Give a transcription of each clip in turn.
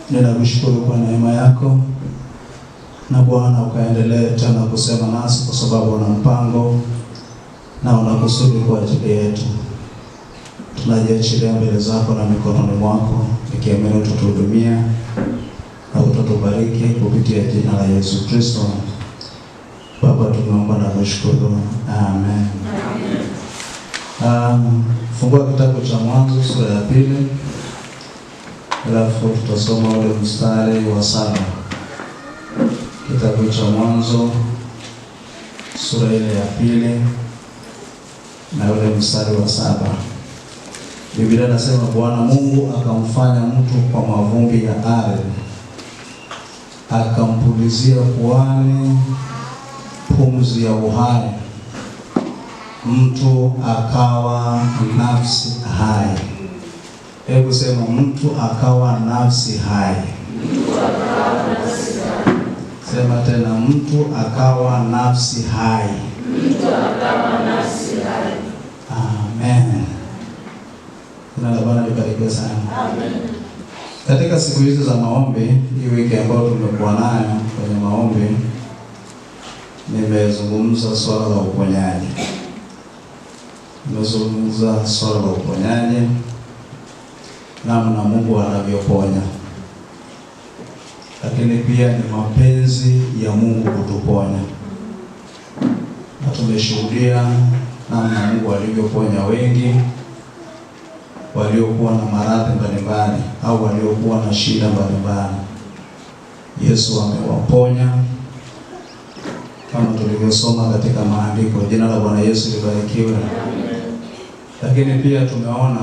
Ninakushukuru kwa neema yako, na Bwana ukaendelee tena kusema nasi, kwa sababu una mpango na una kusudi kwa ajili yetu. Tunajiachilia mbele zako na mikononi mwako, nikiamini utatuhudumia na utatubariki kupitia jina la Yesu Kristo. Baba, tumeomba na kushukuru. Amen. Fungua kitabu cha Mwanzo sura ya 2. Alafu tutasoma ule mstari wa 7. Kitabu cha Mwanzo sura ile ya 2 na ule mstari wa 7. Biblia inasema, Bwana Mungu akamfanya mtu kwa mavumbi ya ardhi, akampulizia puani pumzi ya uhai, mtu akawa nafsi hai. Hebu sema, mtu akawa nafsi hai. Sema tena, mtu akawa nafsi hai. Amen. Jina la Bwana libarikiwe sana. Amen. Katika siku hizi za maombi, hii wiki ambayo tumekuwa nayo kwenye maombi, nimezungumza swala la uponyaji. Nimezungumza swala la uponyaji, namna Mungu anavyoponya. Lakini pia ni mapenzi ya Mungu kutuponya. Na tumeshuhudia namna Mungu alivyoponya wengi waliokuwa na maradhi mbalimbali au waliokuwa na shida mbalimbali. Yesu amewaponya kama tulivyosoma katika maandiko. Jina la Bwana Yesu libarikiwe. Lakini pia tumeona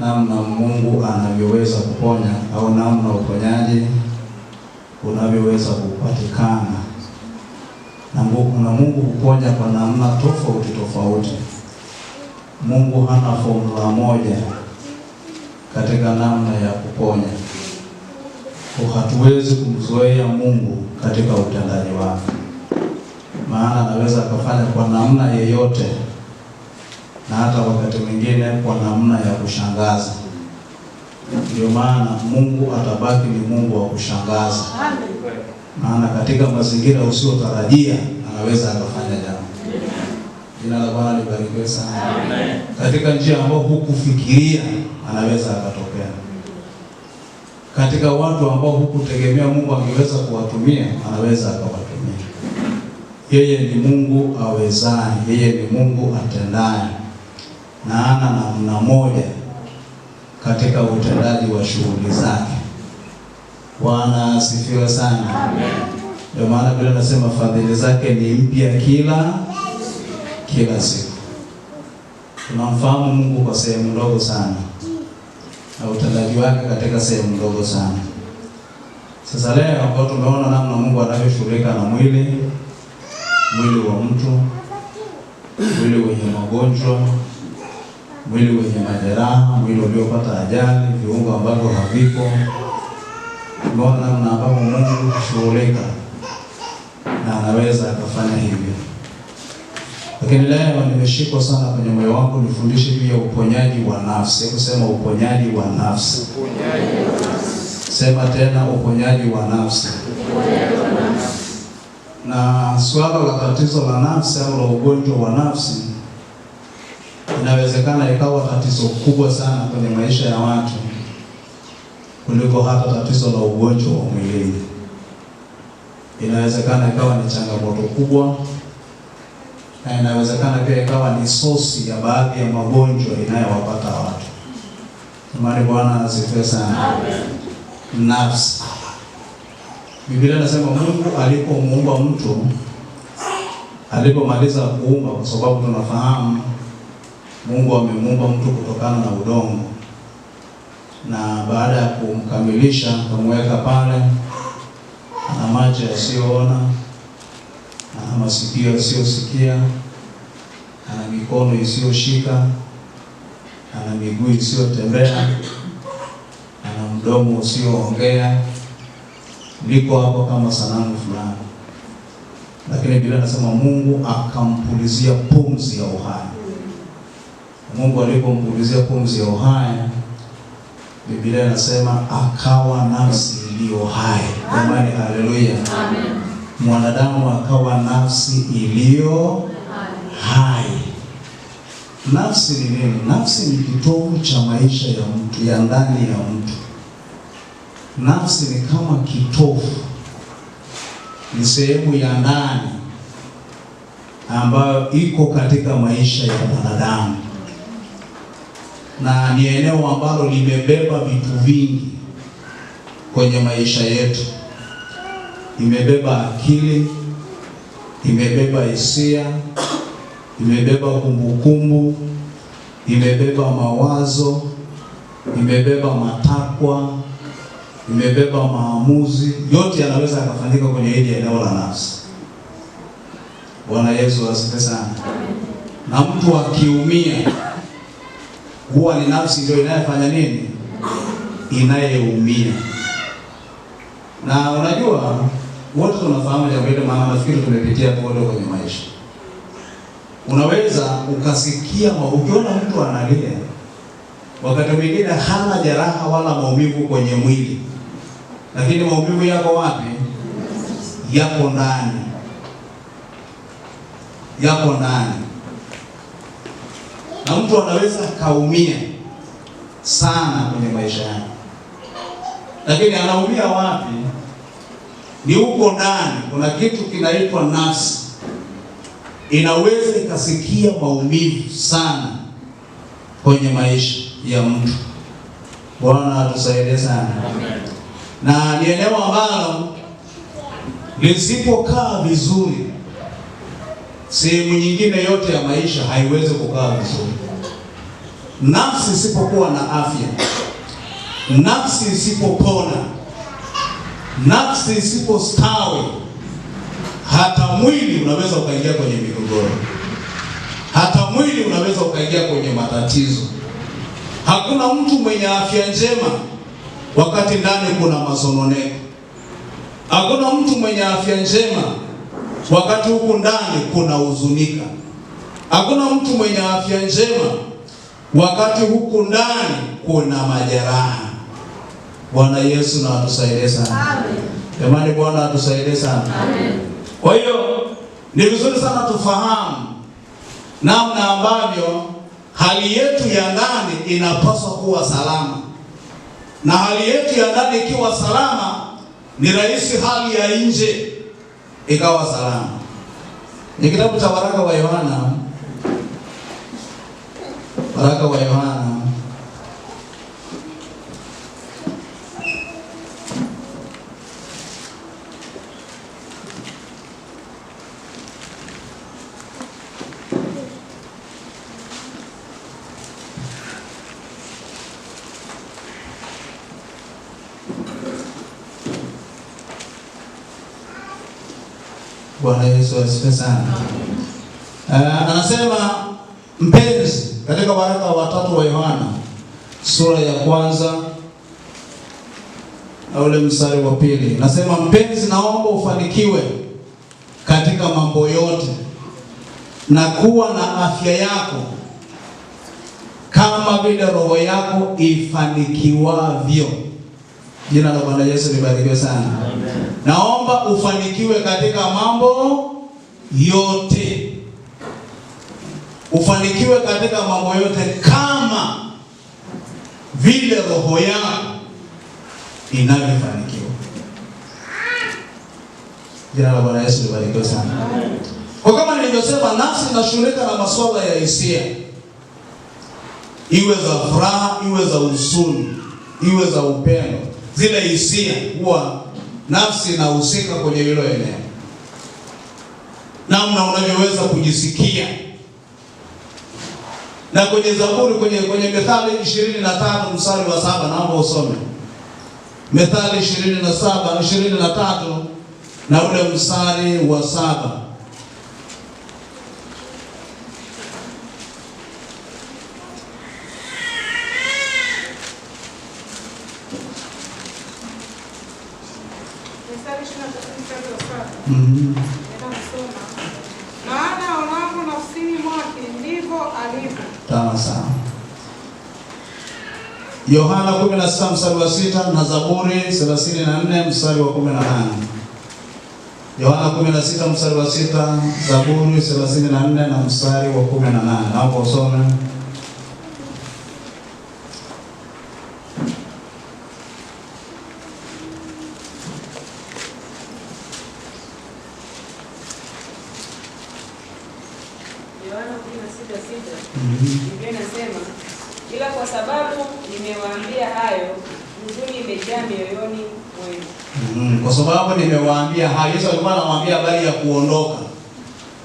namna Mungu anavyoweza kuponya, au namna uponyaji unavyoweza kupatikana. Na Mungu huponya kwa namna tofauti tofauti. Mungu hana formula moja katika namna ya kuponya. Hatuwezi kumzoea Mungu katika utendaji wake, maana anaweza akafanya kwa namna yeyote, na hata wakati mwingine kwa namna ya kushangaza. Ndio maana Mungu atabaki ni Mungu wa kushangaza. Maana katika mazingira usiotarajia anaweza akafanya jambo. Jina la Bwana libarikiwe sana. Amen. Katika njia ambayo hukufikiria anaweza akatokea. Katika watu ambao hukutegemea Mungu angeweza kuwatumia, anaweza akawatumia. Yeye ni Mungu awezaye, yeye ni Mungu atendaye, na ana namna moja katika utendaji wa shughuli zake. Bwana asifiwe sana. Amen. Ndio maana Biblia inasema fadhili zake ni mpya kila siku. Tunamfahamu Mungu kwa sehemu ndogo sana, na utendaji wake katika sehemu ndogo sana. Sasa leo ambapo tumeona namna Mungu anavyoshughulika na mwili wa mtu, mwili wenye magonjwa, mwili wenye majeraha, mwili uliopata ajali, viungo ambavyo havipo. Tumeona namna ambapo Mungu hushughulika na anaweza akafanya hivyo. Lakini leo nimeshikwa sana kwenye moyo wangu nifundishe juu ya uponyaji wa nafsi. Hebu sema uponyaji wa nafsi. Sema tena uponyaji wa nafsi. Na swala la tatizo la nafsi au la ugonjwa wa nafsi inawezekana ikawa tatizo kubwa sana kwenye maisha ya watu kuliko hata tatizo la ugonjwa wa mwili. Inawezekana ikawa ni changamoto kubwa, na inawezekana pia ikawa ni sosi ya baadhi ya magonjwa inayowapata watu. Imani Bwana asifiwe sana. Amen. Nafsi. Biblia inasema Mungu alipomuumba mtu, alipomaliza kuumba, kwa sababu tunafahamu Mungu amemuumba mtu kutokana na udongo, na baada ya kumkamilisha akamweka pale, ana macho yasiyoona, ana masikio yasiyosikia, ana mikono isiyoshika, ana miguu isiyotembea, ana mdomo usioongea. Liko hapo kama sanamu fulani. Lakini Biblia inasema Mungu akampulizia pumzi ya uhai. Mungu alipompulizia pumzi ya uhai, Biblia inasema akawa nafsi iliyo hai. Jamani, haleluya. Amen. Mwanadamu akawa nafsi iliyo hai. Nafsi ni nini? Nafsi ni kitovu cha maisha ya mtu, ya ndani ya mtu. Nafsi ni kama kitovu, ni sehemu ya ndani ambayo iko katika maisha ya mwanadamu, na ni eneo ambalo limebeba vitu vingi kwenye maisha yetu. Imebeba akili, imebeba hisia, imebeba kumbukumbu, imebeba mawazo, imebeba matakwa, imebeba maamuzi. Yote yanaweza yakafanyika kwenye hili eneo la nafsi. Bwana Yesu asifiwe sana. Na mtu akiumia, huwa ni nafsi ndio inayofanya nini? Inayeumia. Na unajua wote tunafahamu jambo hili, maana nafikiri tumepitia kote kwenye maisha. Unaweza ukasikia ukiona mtu analia, wakati mwingine hana jeraha wala maumivu kwenye mwili, lakini maumivu yako wapi? Yako ndani. Yako ndani. Na mtu anaweza kaumia sana kwenye maisha yake, lakini anaumia wapi? Ni huko ndani. Kuna kitu kinaitwa nafsi, inaweza ikasikia maumivu sana kwenye maisha ya mtu. Bwana atusaidie sana. Na ni eneo ambalo lisipokaa vizuri, sehemu nyingine yote ya maisha haiwezi kukaa vizuri. Nafsi isipokuwa na afya, nafsi isipopona, nafsi isipostawi, hata mwili unaweza ukaingia kwenye migogoro, hata mwili unaweza ukaingia kwenye matatizo. Hakuna mtu mwenye afya njema wakati ndani kuna masononeko. Hakuna mtu mwenye afya njema wakati huku ndani kuna huzunika. Hakuna mtu mwenye afya njema wakati huku ndani kuna majeraha. Bwana Yesu na atusaidie sana. Amen. Jamani, Bwana atusaidie sana. Amen. Kwa hiyo ni vizuri sana tufahamu namna ambavyo hali yetu ya ndani inapaswa kuwa salama. Na hali yetu ya ndani ikiwa salama, ni rahisi hali ya nje ikawa salama. Ni kitabu cha waraka wa Yohana. Waraka wa Yohana Bwana Yesu asifiwe sana. Anasema mpenzi, katika waraka wa 3 wa Yohana sura ya 1 na ule mstari wa 2. Nasema mpenzi, naomba ufanikiwe katika mambo yote na kuwa na afya yako kama vile roho yako ifanikiwavyo. Jina la Bwana Yesu libarikiwe sana. Amen. Naomba ufanikiwe katika mambo yote. Ufanikiwe katika mambo yote kama vile roho yako inavyofanikiwa. Jina la Bwana Yesu libarikiwe sana. Amen. Kwa kama nilivyosema, nafsi inashughulika na masuala ya hisia. Iwe za furaha, iwe za huzuni, iwe za upendo. Zile hisia huwa nafsi inahusika kwenye hilo eneo. Namna unavyoweza kujisikia. Na kwenye Zaburi, kwenye Methali 25 mstari wa 7, naomba usome. Methali 23 na ule mstari wa 7. Maana onapo nafsini mwake ndivyo alivyo. Sawa sawa. Yohana 16 mstari wa 6 na Zaburi 34 mstari wa 18. Yohana 16 mstari wa 6, Zaburi 34 na mstari wa 18. Hapo usome. Yohana 16:6. Biblia inasema, ila kwa sababu nimewaambia hayo, huzuni imejaa mioyoni mwenu. Kwa sababu nimewaambia hayo. Yesu alikuwa anawaambia habari ya kuondoka.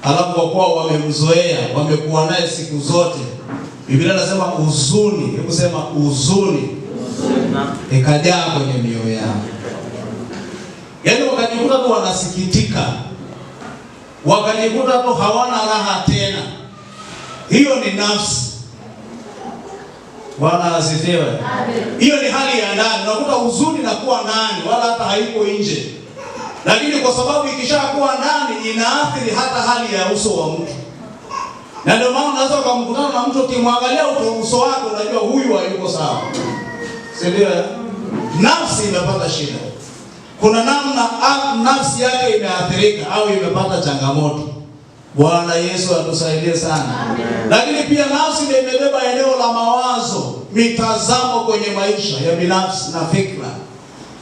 Alafu kwa kuwa wamemzoea, wamekuwa naye siku zote, Biblia inasema huzuni, hebu sema huzuni ikajaa kwenye mioyo yao. Yaani wakajikuta tu wanasikitika, wakajikuta tu hawana raha tena. Hiyo ni nafsi. Bwana asifiwe. Hiyo ni hali ya ndani. Unakuta huzuni na kuwa ndani, wala hata haiko nje. Lakini kwa sababu ikishakuwa ndani inaathiri hata hali ya uso wa mtu. Na ndio maana unaweza kumkutana na mtu ukimwangalia uso wake unajua huyu hayuko sawa. Si ndio? Nafsi imepata shida. Kuna namna nafsi yake imeathirika au imepata changamoto. Bwana Yesu atusaidie sana. Amen. Lakini pia nafsi ndio imebeba eneo la mawazo, mitazamo kwenye maisha ya binafsi na fikra.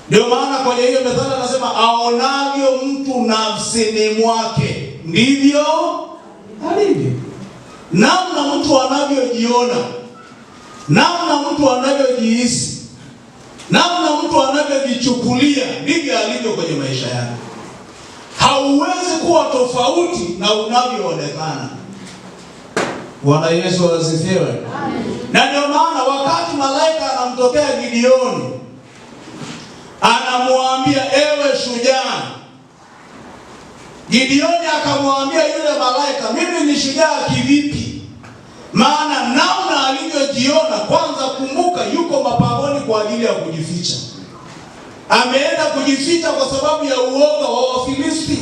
Ndio maana kwenye hiyo methali anasema aonavyo mtu nafsini mwake ndivyo alivyo. Namna mtu anavyojiona, namna mtu anavyojihisi, namna mtu anavyojichukulia ndivyo alivyo kwenye maisha yake. Hauwezi kuwa tofauti na unavyoonekana. Bwana Yesu asifiwe. Amen. Na ndio maana wakati malaika anamtokea Gideoni, anamwambia ewe shujaa. Gideoni akamwambia yule malaika, mimi ni shujaa kivipi? Maana namna alivyojiona, kwanza kumbuka yuko mapamboni kwa ajili ya kujificha. Ameenda kujificha kwa sababu ya uoga wa Wafilisti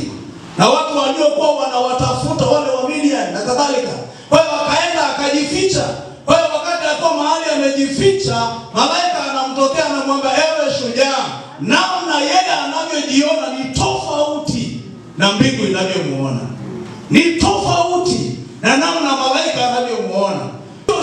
na watu waliokuwa wanawatafuta wale wa Midian na kadhalika. Kwa hiyo akaenda akajificha. Kwa hiyo wakati alikuwa mahali amejificha, malaika anamtokea anamwambia ewe shujaa, namna yeye anavyojiona ni tofauti na mbingu inavyomuona. Ni tofauti na namna malaika anavyomuona.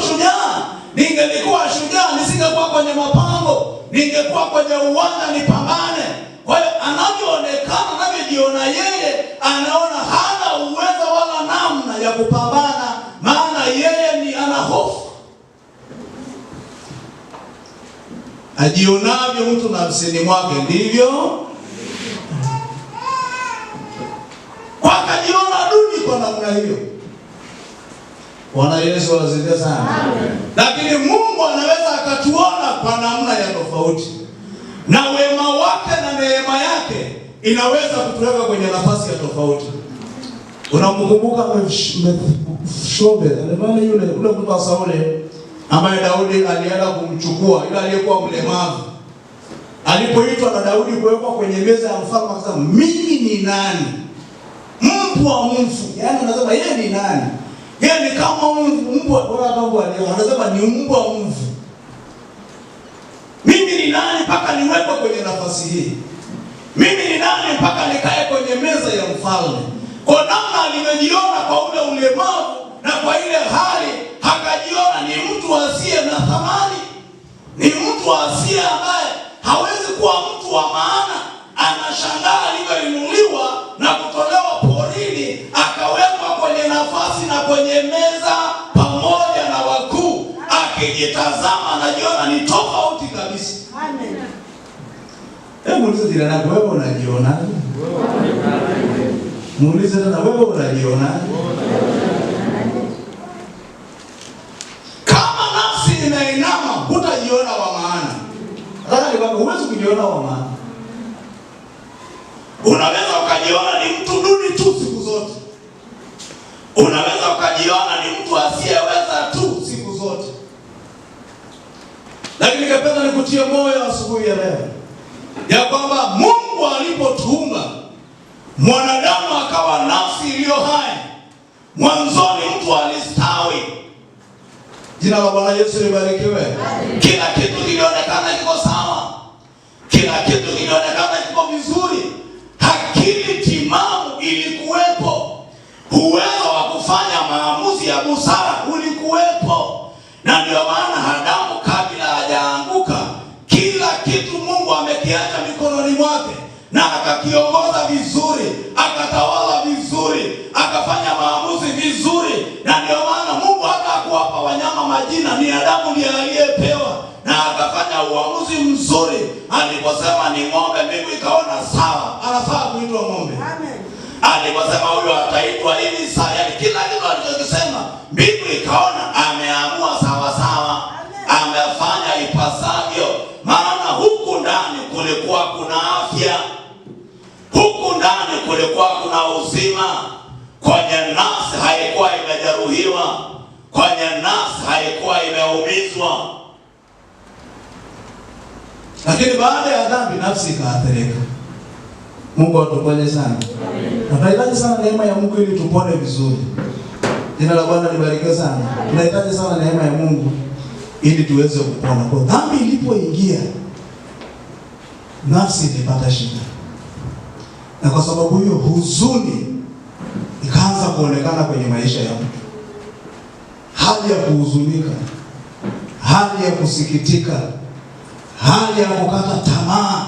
Shujaa, ningelikuwa shujaa nisingekuwa kwenye mapango, ningekuwa kwenye uwanja nipambane. Kwa hiyo anavyoonekana, anavyojiona yeye, anaona hana uwezo wala namna ya kupambana, maana yeye ni ana hofu. Ajionavyo mtu nafsini mwake ndivyo. Kwa akajiona duni kwa namna hiyo. Bwana Yesu asifiwe sana. Amen. Lakini Mungu anaweza akatuona kwa namna ya tofauti. Na wema wake na neema yake inaweza kutuweka kwenye nafasi ya tofauti. Unamkumbuka Mephishobe, yule mtoto wa Sauli ambaye Daudi alienda kumchukua, yule aliyekuwa mlemavu. Alipoitwa na Daudi kuwekwa kwenye meza ya mfalme akasema, mimi ni nani? Mbwa mfu. Yaani anasema yeye ni nani? Yeye ni kama mbwa, bora hata mbwa leo. Anasema ni mbwa mfu. Mimi ni nani mpaka niwekwe kwenye nafasi hii? Mimi ni nani mpaka nikae kwenye meza ya mfalme? Kwa namna alivyojiona kwa ule ulemavu na kwa ile hali, hakajiona ni mtu asiye na thamani. Ni mtu asiye ambaye hawezi kuwa mtu wa maana. Anashangaa alivyoinuliwa na kutolewa porini, akawekwa kwenye nafasi na kwenye meza pamoja na wakuu. Akijitazama anajiona ni tofauti kabisa. Amen. Hebu muulize jirani yako, wewe unajionaje? Muulize tena, wewe unajionaje? Kama nafsi inainama, hutajiona wa maana. Sasa ni kwamba huwezi kujiona wa maana. Unaweza ukajiona ni mtu duni tu siku zote. Unaweza ukajiona ni mtu asiyeweza tu siku zote. Lakini ningependa nikutie moyo asubuhi ya leo ya kwamba Mungu alipotuumba mwanadamu akawa nafsi iliyo hai, mwanzoni mtu alistawi. Jina la Bwana Yesu libarikiwe. Kila kitu kilionekana kiko sawa, kila kitu kilionekana kiko vizuri. Akili timamu ilikuwepo, uwezo wa kufanya maamuzi ya busara ulikuwepo. Na ndio maana Adamu kabla hajaanguka, kila kitu Mungu amekiacha mikononi mwake, na akakiongoza vizuri, akatawala vizuri, akafanya maamuzi vizuri. Na ndio maana Mungu hata hakuwapa wanyama majina, ni Adamu ndiye aliyepewa, na akafanya uamuzi mzuri. Aliposema ni ng'ombe, mbingu ikaona sawa, anafaa kuitwa ng'ombe. Amen. Aliposema huyo ataitwa hivi sawa, yani kila kitu alichokisema mbingu ikaona ameamua sawa sawa, amefanya ipasavyo. Maana huku ndani kulikuwa kuna afya, huku ndani kulikuwa kuna uzima. Kwenye nafsi haikuwa imejeruhiwa, kwenye nafsi haikuwa imeumizwa. Lakini baada ya dhambi nafsi ikaathirika. Mungu atuponye sana. Tunahitaji sana neema ya Mungu ili tupone vizuri. Jina la Bwana libarikiwe sana. Tunahitaji sana neema ya Mungu ili tuweze kupona. Kwa dhambi ilipoingia, nafsi ilipata shida. Na kwa sababu hiyo huzuni ikaanza kuonekana kwenye maisha ya mtu. Hali ya kuhuzunika, hali ya kusikitika, hali ya kukata tamaa,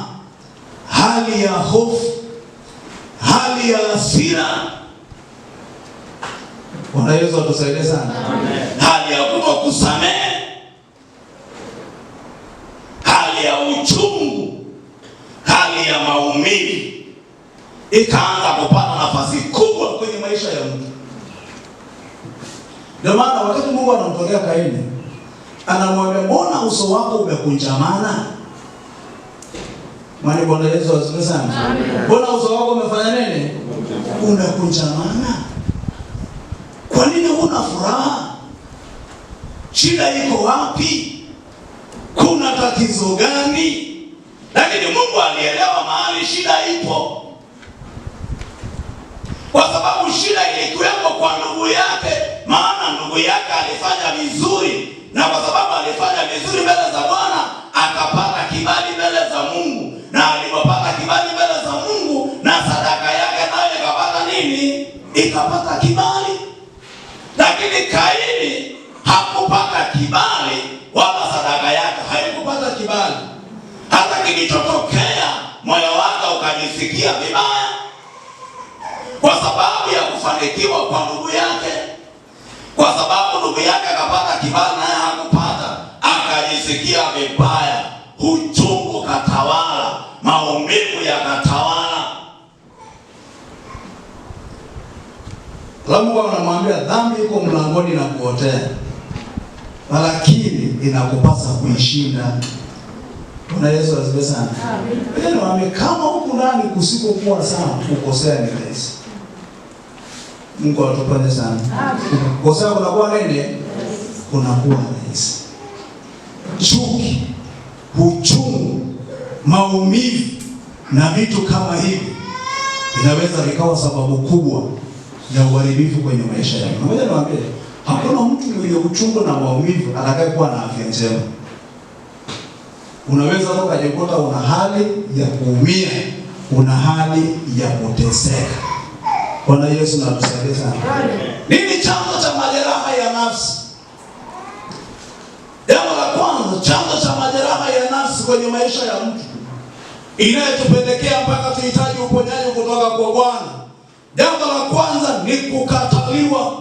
hali ya hofu, hali ya hasira. Bwana Yesu atusaidie sana. Amen. Hali ya kutokusamehe, hali ya uchungu, hali ya maumivu ikaanza kupata nafasi kubwa kwenye maisha ya mtu. Ndio maana wakati Mungu anamtokea Kaini, anamwambia mbona uso wako umekunjamana? Mwani Bwana Yesu asifiwe sana. Mbona uso wako umefanya nini? Umekunjamana. Kwa nini huna furaha? Shida iko wapi? Kuna tatizo gani? Lakini Mungu alielewa mahali shida ipo. Kwa sababu shida ilikuwepo kwa ndugu yake, maana ndugu yake alifanya vizuri, na kwa sababu alifanya vizuri mbele za Bwana, akapata kibali mbele za Mungu. Na alipopata kibali mbele za Mungu, na sadaka yake nayo ikapata nini? Ikapata kibali. Lakini Kaini hakupata kibali, wala sadaka yake haikupata kibali. Hata kilichotokea, moyo wake ukajisikia vibaya kwa sababu ya kufanikiwa kwa ndugu yake. Kwa sababu ndugu yake akapata kibali naye hakupata, akajisikia vibaya, uchungu katawala, maumivu yakatawala. Mungu anamwambia dhambi iko mlangoni na kuotea, lakini inakupasa kuishinda. Bwana Yesu asifiwe sana. Amen. Kama huku ndani kusikokuwa sana, kukosea ni rahisi. Mungu atuponye sana. Kukosea kunakuwa nini? Kunakuwa rahisi. Chuki, uchungu, maumivu na vitu kama hivi inaweza vikawa sababu kubwa ya uharibifu kwenye maisha yako. Ngoja niwaambie, hakuna mtu mwenye uchungu na maumivu atakayekuwa na afya njema. Unaweza ukajikuta una hali ya kuumia, una hali ya kuteseka. Bwana Yesu atusaidie sana. Nini chanzo cha majeraha ya nafsi? Jambo la kwanza, chanzo cha majeraha ya nafsi kwenye maisha ya mtu inayotupelekea mpaka tuhitaji uponyaji kutoka kwa Bwana. Jambo la kwanza ni kukataliwa.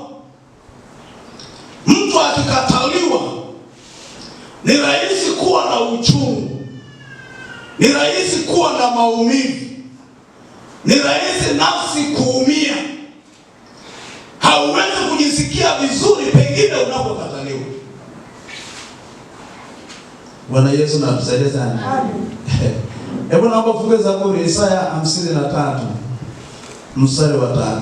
Mtu akikataliwa, ni rahisi kuwa na uchungu, ni rahisi kuwa na maumivu, ni rahisi nafsi kuumia. Hauwezi kujisikia vizuri pengine unapokataliwa. Bwana Yesu na atusaidie sana. Amen. Hebu naomba fungue Zaburi Isaya 53 mstari wa 3.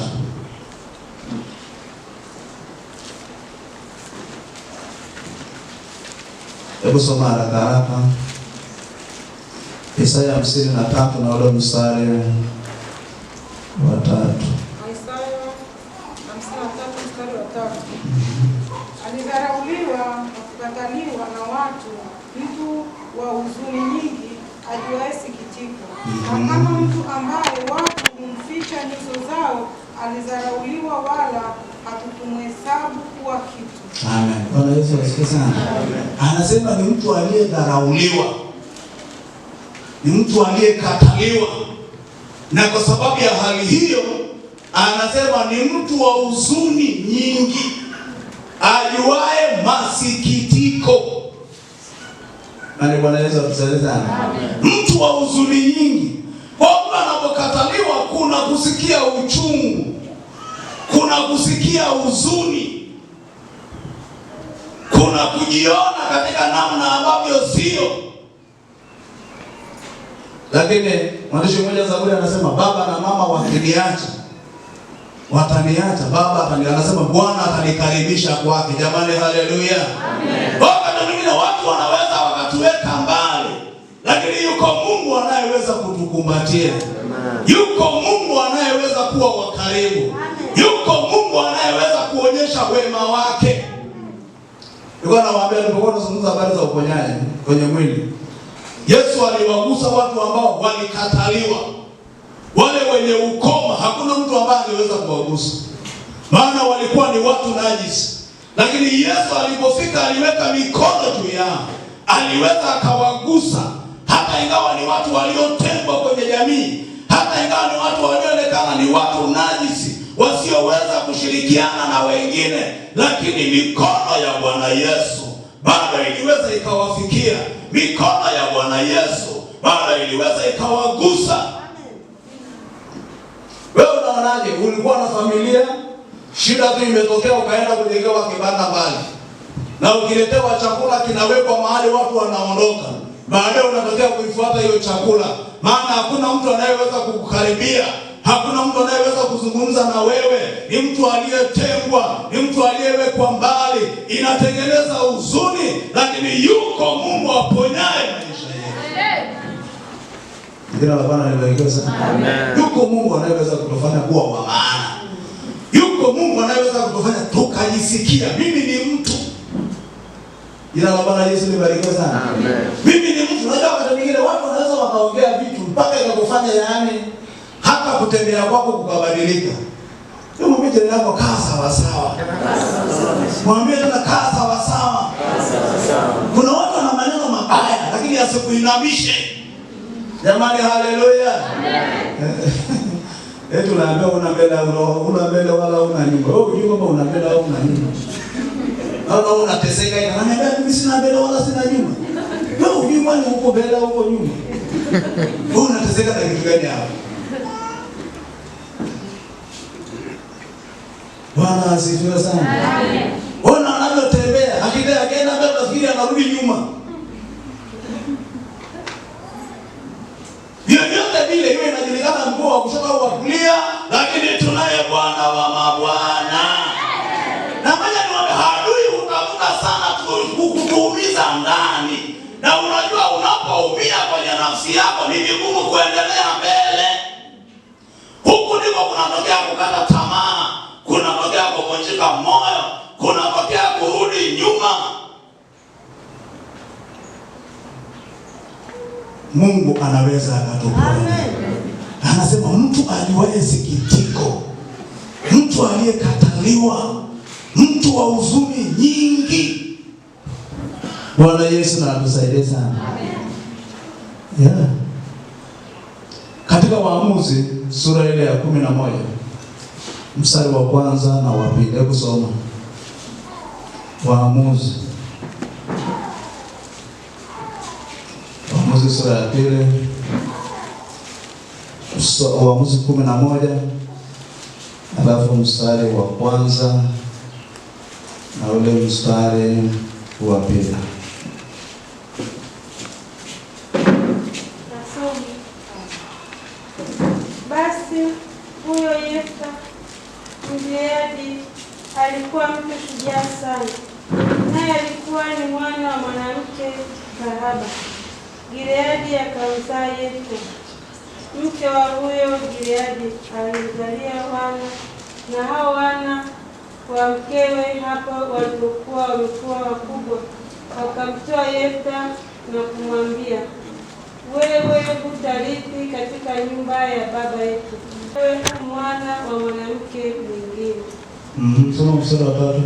Hebu soma haraka haraka. Isaya 53 na ule mstari wa 3. Isaya 53 mstari wa 3. Alidharauliwa watu, mtu wa huzuni nyingi, ajuaye sikitiko. Na kama mtu ambaye watu humficha nyuso zao, alizarauliwa, wala hatukumhesabu kuwa kitu. Amen. Bwana Yesu asifiwe sana. Anasema ni mtu aliyedharauliwa, ni mtu aliyekataliwa, na kwa sababu ya hali hiyo anasema ni mtu wa huzuni nyingi, ajuaye masikitiko. Bwana Yesu asifiwe sana. Mtu wa huzuni nyingi. Kwa mtu anapokataliwa, kuna kusikia uchungu, kuna kusikia huzuni, kuna kujiona katika namna ambavyo sio. Lakini mwandishi mmoja Zaburi anasema baba na mama wakiniacha, wataniacha, baba anasema Bwana atanikaribisha kwake. Jamani, haleluya. Amen. Wakati mwingine watu wanaweza wakatuweka mbali, lakini yuko Mungu anayeweza kutukumbatia. Yuko Mungu anayeweza kuwa wa karibu. Yuko Mungu anayeweza kuonyesha wema wake. Nilikuwa nawaambia nilipokuwa tunazungumza habari za uponyaji kwenye mwili, Yesu aliwagusa watu ambao walikataliwa, wale wenye ukoma. Hakuna mtu ambaye aliweza kuwagusa, maana walikuwa ni watu najisi. Lakini Yesu alipofika, aliweka mikono juu yao, aliweza akawagusa, hata ingawa ni watu waliotengwa kwenye jamii, hata ingawa ni watu walioonekana ni watu najisi, wasioweza kushirikiana na wengine, lakini mikono ya Bwana Yesu bado iliweza ikawafikia. Mikono ya Bwana Yesu bado iliweza ikawagusa. Wewe unaonaje? Ulikuwa na familia, shida tu imetokea, ukaenda kujengewa kibanda mbali, na ukiletewa chakula kinawekwa mahali watu wanaondoka, baadaye unatokea kuifuata hiyo chakula, maana hakuna mtu anayeweza kukukaribia, hakuna mtu anayeweza kuzungumza na wewe. Ni mtu aliyetengwa, ni mtu aliyewekwa mbali. Inatengeneza huzuni, lakini yuko Mungu aponyaye maisha yetu. Jina la Bwana libarikiwe sana. Amen. Yuko Mungu anayeweza kutufanya kuwa wa maana. Yuko Mungu anayeweza kutufanya tukajisikia mimi ni mtu. Jina la Bwana Yesu libarikiwe sana. Amen. Mimi ni mtu. Unajua wakati mwingine watu wanaweza wakaongea vitu mpaka ikakufanya hata kutembea kwako kukabadilika. Mwambie jirani yako kaa sawa sawa. Mwambie tena kaa sawa sawa. Kuna watu wana maneno mabaya lakini asikuinamishe. Jamani, haleluya. Amen. Tunaambia una mbele wala una nyumba. Wewe unajua kwamba una mbele au una nyumba? Au unateseka hivi? Ananiambia mimi sina mbele wala sina nyumba. Wewe unajua ni uko mbele au uko nyumba? Wewe unateseka na kitu gani hapo? Bwana asifiwe sana. Amen. Ona anatembea, akienda mbele nafikiri anarudi nyuma. Vyovyote vile iwe inajulikana mguu wa kushoto au wa kulia, lakini tunaye Bwana wa mabwana. Na moja ni wame adui utavuka sana kukuumiza ndani. Na unajua unapoumia kwenye nafsi yako ni vigumu kuendelea mbele. Huku ndiko kunatokea kukata tamaa, kunatokea kuvunjika moyo, kunatokea kurudi nyuma. Mungu anaweza akatuponya. Anasema mtu aliwaye sikitiko, mtu aliyekataliwa, mtu wa huzuni nyingi. Bwana Yesu na atusaidie sana. Yeah. Katika Waamuzi sura ile ya 11 mstari wa kwanza na wa pili, hebu soma. Waamuzi sura ya pili, Waamuzi 11 alafu mstari wa kwanza na ule mstari wa pili. Basi huyo Yefta Mgileadi alikuwa mtu shujaa sana, naye alikuwa ni mwana wa mwanamke kahaba. Gileadi akamzaa Yefta. Mke wa huyo Gileadi alimzalia wana, na hao wana wa mkewe hapo walipokuwa wamekuwa wakubwa, wakamtoa Yefta na kumwambia, wewe hutarithi katika nyumba ya baba yetu, wewe mwana wa mwanamke mwingine. Soma mstari wa 3.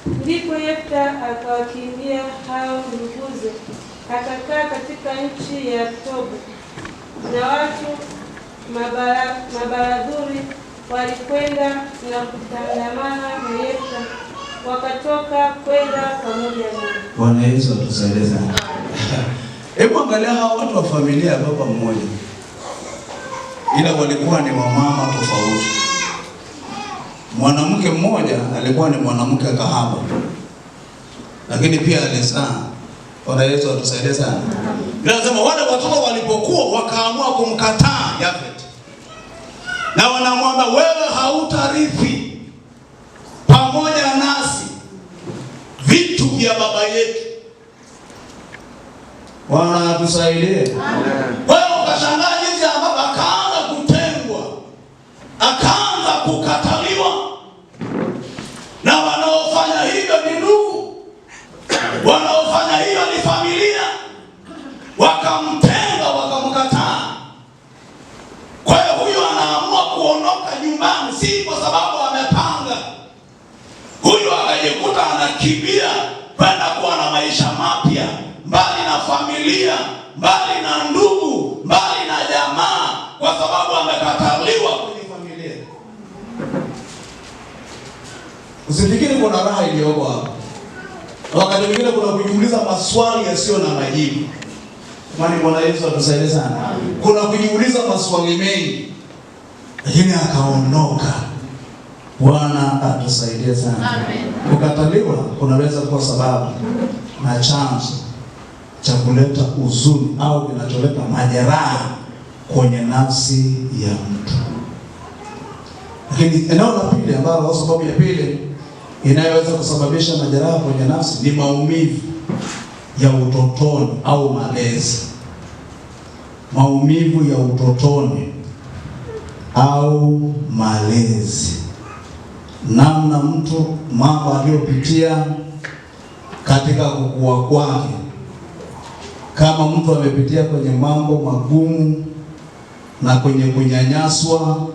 Ndipo Yefta akawakimbia hao nduguze, akakaa katika nchi ya Tobu, na watu mabaradhuri walikwenda na kutangamana na Yefta, wakatoka kwenda pamoja naye. Bwana Yesu atusaidie sana. Hebu angalia hao watu wa familia ya baba mmoja, ila walikuwa ni wamama tofauti. Mwanamke mmoja alikuwa ni mwanamke kahaba, lakini pia alizaa. Bwana Yesu atusaidie sana. Lazima wale watoto walipokuwa wakaamua kumkataa Yafet, na wanamwambia, wewe hautarithi pamoja nasi vitu vya baba yetu. Bwana atusaidie. Kwa hiyo ukashangaa jinsi ambavyo akaanza kutengwa, akaanza kukataliwa, na wanaofanya hivyo ni ndugu, wanaofanya hivyo ni familia, wakamtenga, wakamkataa. Kwa hiyo huyu anaamua kuondoka nyumbani, si kwa sababu amepanga. Huyu akajikuta anakimbia kwenda kuwa na maisha mapya, mbali na familia, mbali na ndugu, mbali na jamaa, kwa sababu amekataliwa kwenye familia. Usifikiri kuna raha iliyoko hapa. Wakati mwingine kuna kujiuliza maswali yasiyo na majibu. Kwani Bwana Yesu atusaidie sana. Kuna kujiuliza maswali mengi, lakini akaondoka. Bwana atusaidie sana. Amen. Kukataliwa kunaweza kuwa sababu na chanzo cha kuleta huzuni au kinacholeta majeraha kwenye nafsi ya mtu. Lakini eneo la pili ambalo sababu ya pili inayoweza kusababisha majeraha kwenye nafsi ni maumivu ya utotoni au malezi. Maumivu ya utotoni au malezi. Namna mtu mambo aliyopitia katika kukua kwake. Kama mtu amepitia kwenye mambo magumu na kwenye kunyanyaswa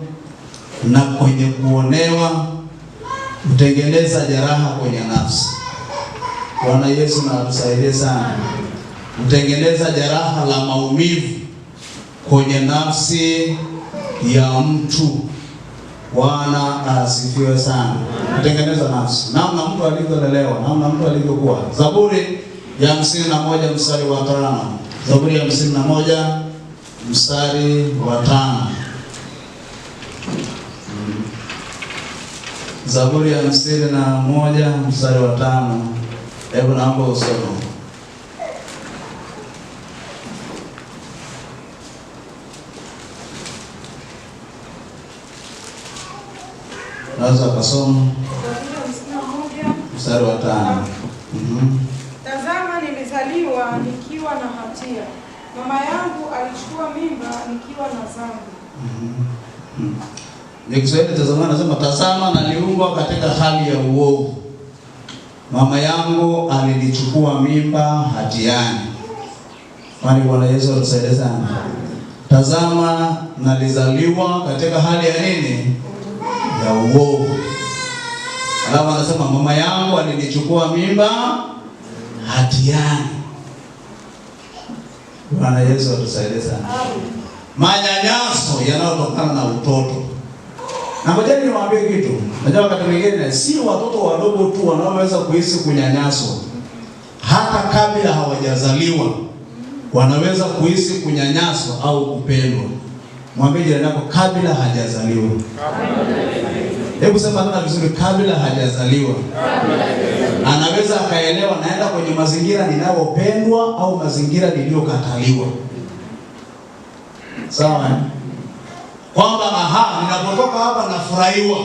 na kwenye kuonewa, utengeneza jeraha kwenye nafsi. Bwana Yesu na atusaidie sana. Utengeneza jeraha la maumivu kwenye nafsi ya mtu. Bwana asifiwe sana. Utengeneza nafsi. Namna mtu alivyolelewa, namna mtu alivyokuwa. Zaburi ya 51 mstari wa 5. Zaburi ya 51 mstari wa 5. Zaburi ya 51 mstari wa 5. Hebu naomba usome. Naweza kusoma mstari wa 5. Tazama, nilizaliwa nikiwa na hatia, mama yangu alichukua mimba nikiwa na dhambi. Kiswahili tazama anasema, tazama naliumbwa katika hali ya uovu, mama yangu alinichukua mimba hatiani. Kwani Bwana Yesu atusaidie sana. Tazama nalizaliwa katika hali ya nini? Ya uovu. Alafu anasema mama yangu alinichukua mimba hatiani. Bwana Yesu atusaidie sana. Manyanyaso yanayotokana na utoto. Na ngoja niwaambie kitu. Najua wakati mwingine si watoto wadogo tu wanaoweza kuhisi kunyanyaswa. Hata kabla hawajazaliwa wanaweza kuhisi kunyanyaswa au kupendwa. Mwambie jirani yako, kabla hajazaliwa. Hebu sema tena vizuri, kabla hajazaliwa. Anaweza akaelewa naenda kwenye mazingira ninayopendwa au mazingira niliyokataliwa. Sawa? Kwamba ninapotoka hapa nafurahiwa,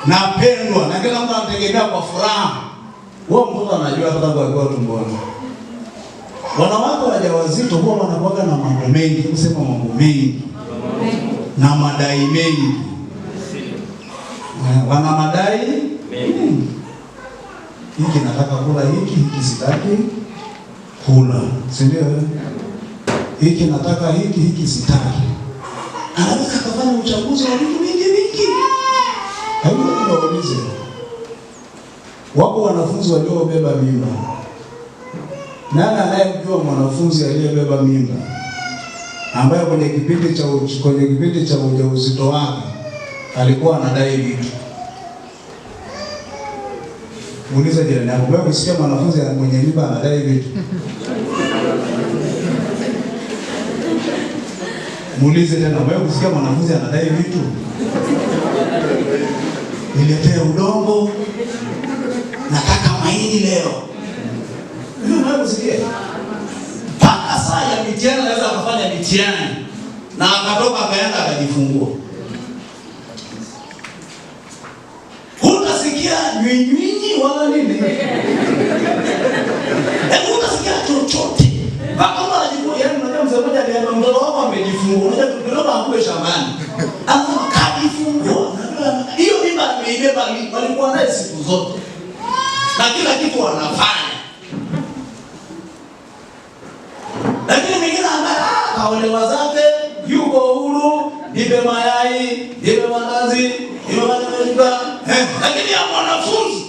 napendwa, na kila mtu anategemea kwa furaha. Huo mtoto anajua hata kwa tumboni. Wanawake wajawazito huwa wanakuwa na mambo mengi, kusema mambo mengi na madai mengi. Wana madai mengi. hiki nataka kula hiki, hiki sitaki kula, si ndio? Hiki nataka hiki, hiki sitaki. Anaweza kufanya uchaguzi wa vitu vingi. Hebu niwaulize, wako wanafunzi waliobeba mimba. Nani anayemjua mwanafunzi aliyebeba mimba ambaye kwenye kipindi cha ujauzito wake alikuwa anadai vitu? Muulize jirani yako, wewe usikia mwanafunzi mwenye mimba anadai vitu? Muulize tena, wewe usikia mwanafunzi anadai vitu? Niletee udongo, nataka mahindi leo. Ndio wewe usikia. Paka saa ya mitihani anaweza kufanya mitihani na akatoka akaenda akajifungua. Hutasikia nywinywi wala nini. Hutasikia chochote. Kama anajifungua, yani unajua mzee mmoja aliambia mtoto wako amejifungua, unajua kidogo akue shambani. Anasema kajifungua. Hiyo mimba ameibeba walikuwa naye siku zote. Na kila kitu wanafanya. Lakini mwingine ambaye kaolewa zake, yuko huru, nipe mayai, nipe mandazi, nipe maziwa. Lakini ya mwanafunzi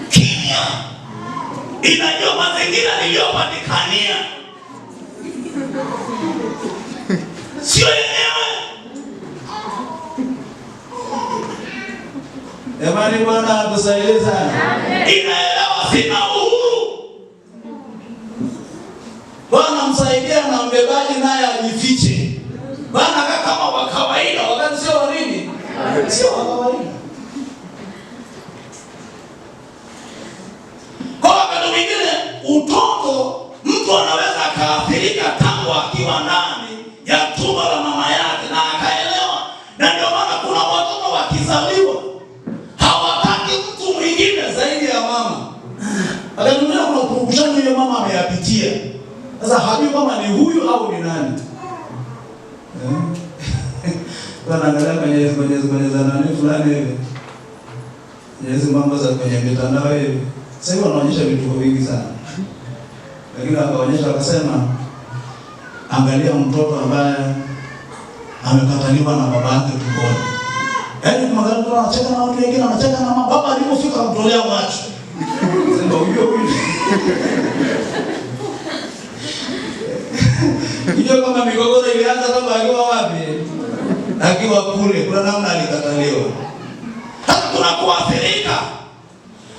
kimya, inajua mazingira niliyopatikania, sio yenyewe. Jamani, Bwana atusaidie sana. Inaelewa sina uhuru. Bwana msaidia na mbebaji naye ajifiche. Bwana kama wa kawaida, wakati sio wa nini? Sio wa kawaida. Kwa wakati mwingine utoto mtu anaweza akaathirika tangu akiwa ndani ya tumbo la mama yake na akaelewa. Na ndio maana kuna watoto wakizaliwa hawataki mtu mwingine zaidi ya mama. Akamwambia kuna kukushana yule mama ameyapitia. Sasa hajui kama ni huyu au ni nani. Bwana angalia kwenye zanani fulani hivi. Hizi mambo za kwenye mitandao hivi. Sasa hivi wanaonyesha vitu vingi sana. Lakini akaonyesha akasema, angalia mtoto ambaye amekataliwa na baba yake tumboni. Yaani mwanadamu mtu anacheka na watu wengine, anacheka na baba alipofika kumtolea macho. Sema huyo. Hiyo kama migogoro ilianza kama akiwa wapi? Akiwa kule, kuna namna alikataliwa. Hata kuna kuathirika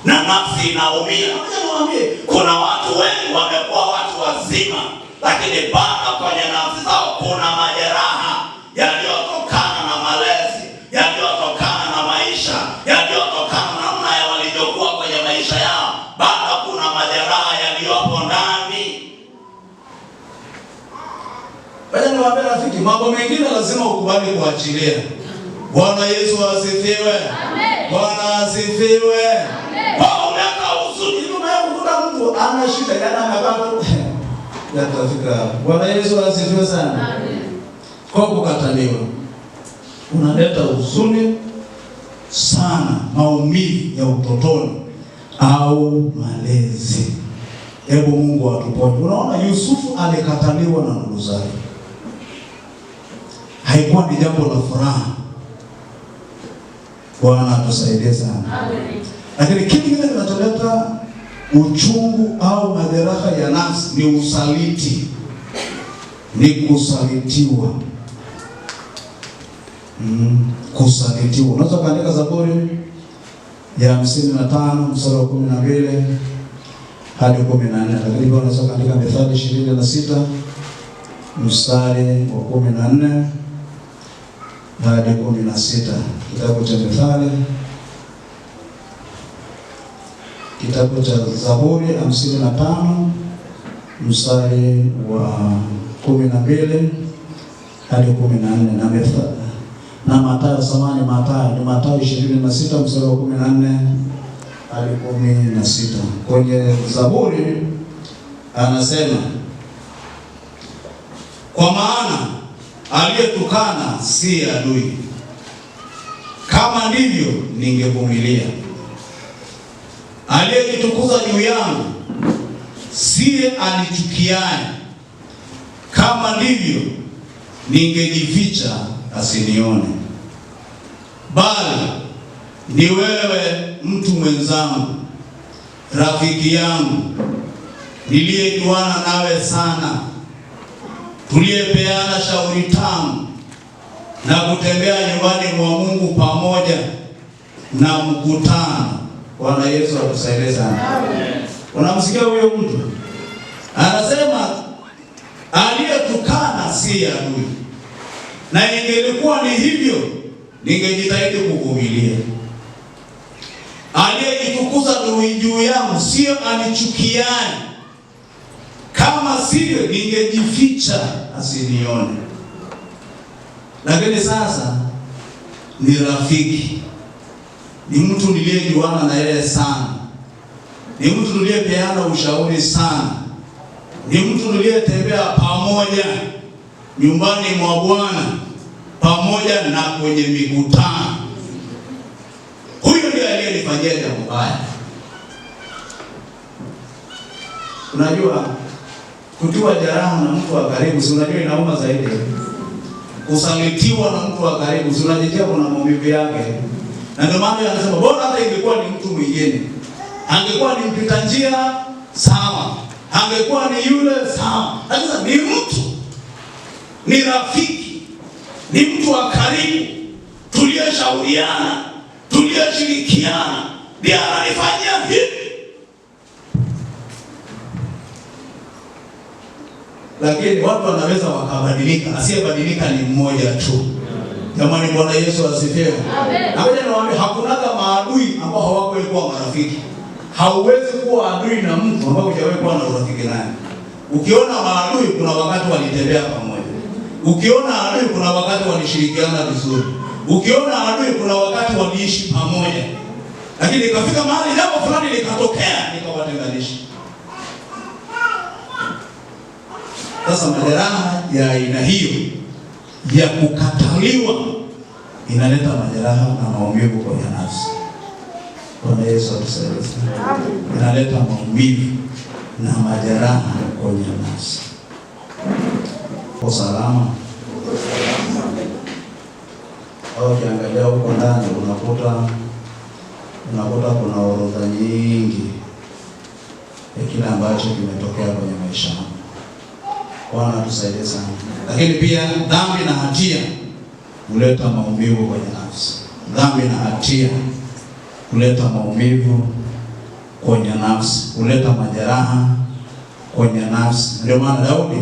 na nafsi inaumia. Niwaambie, kuna watu wengi wamekuwa watu wazima, lakini bado kwenye nafsi zao kuna majeraha yaliyotokana na malezi, yaliyotokana na maisha, yaliyotokana na namna ya walivyokuwa kwenye maisha yao. Bado kuna majeraha yaliyopo ndani. Bwana niwaambie rafiki, mambo mengine lazima ukubali kuachilia. Bwana Yesu asifiwe. Amen. Bwana asifiwe. Amen. Kwa umeka huzuni, umekuta mtu ana shida yana mabado. Yatafika. Bwana Yesu asifiwe sana. Amen. Kwa kukataliwa unaleta huzuni sana, maumivu ya utotoni au malezi. Hebu Mungu atuponye. Unaona Yusufu alikataliwa na ndugu zake. Haikuwa ni jambo la furaha. Bwana atusaidie sana. Amen. Lakini kitu kingine kinacholeta uchungu au majeraha ya nafsi ni usaliti. Ni kusalitiwa. Kusalitiwa. Unaweza kuandika Zaburi ya 55 mstari wa 12 hadi 14. Lakini pia unaweza kuandika Mithali 26 mstari wa 14 hadi 16. Kitabu cha Mithali, kitabu cha Zaburi 55 mstari wa 12 hadi 14 na Mithali na Mathayo 26 mstari wa 14 hadi 16. Kwenye Zaburi anasema, kwa maana aliyetukana si adui, kama ndivyo ningevumilia. Aliyejitukuza juu yangu siye anichukiaye, kama ndivyo ningejificha asinione. Bali ni wewe, mtu mwenzangu, rafiki yangu, niliyejuana nawe sana, tuliyepeana shauri tamu na kutembea nyumbani mwa Mungu pamoja na mkutano. Bwana Yesu atusaidie sana. Amen. Unamsikia huyo mtu? Anasema aliyetukana si adui. Na ingelikuwa ni hivyo, ningejitahidi kuvumilia. Aliyejitukuza juu yangu sio anichukiaye, kama sivyo ningejificha asinione. Lakini sasa ni rafiki, ni mtu niliyejuana na yeye sana, ni mtu niliyepeana ushauri sana, ni mtu niliyetembea pamoja nyumbani mwa Bwana pamoja na kwenye mikutano. Huyo ndiye aliyenifanyia jambo baya. Unajua, kutiwa jeraha na mtu wa karibu, si unajua inauma zaidi. Kusalitiwa na mtu wa karibu, si unajitia kuna maumivu yake. Na ndio maana anasema bora hata ingekuwa ni mtu mwingine, angekuwa ni mpita njia sawa, angekuwa ni yule sawa, lakini ni mtu, ni rafiki, ni mtu wa karibu, tuliyeshauriana, tuliyeshirikiana, ndiye ananifanyia hivi. Lakini watu wanaweza wakabadilika, asiyebadilika ni mmoja tu. Jamani, Bwana Yesu asifiwe. Amen. Ngoja niwaambie, hakunaga maadui ambao hawakuwahi kuwa marafiki. Hauwezi kuwa adui na mtu ambao hujawahi kuwa na urafiki naye. Ukiona maadui, kuna wakati walitembea pamoja. Ukiona adui, kuna wakati walishirikiana vizuri. Ukiona adui, kuna wakati waliishi pamoja. Lakini ikafika mahali jambo fulani likatokea, likawatenganisha. Sasa majeraha ya aina hiyo ya kukataliwa inaleta majeraha na maumivu kwenye nafsi. Bwana Yesu atusaidie. Inaleta maumivu na majeraha kwenye nafsi. Kwa salama. Au kiangalia huko ndani unakuta kuna orodha nyingi ya kile ambacho kimetokea kwenye maisha yako. Bwana atusaidie sana. Lakini pia dhambi na hatia huleta maumivu kwenye nafsi. Dhambi na hatia huleta maumivu kwenye nafsi, huleta majeraha kwenye nafsi. Ndio maana Daudi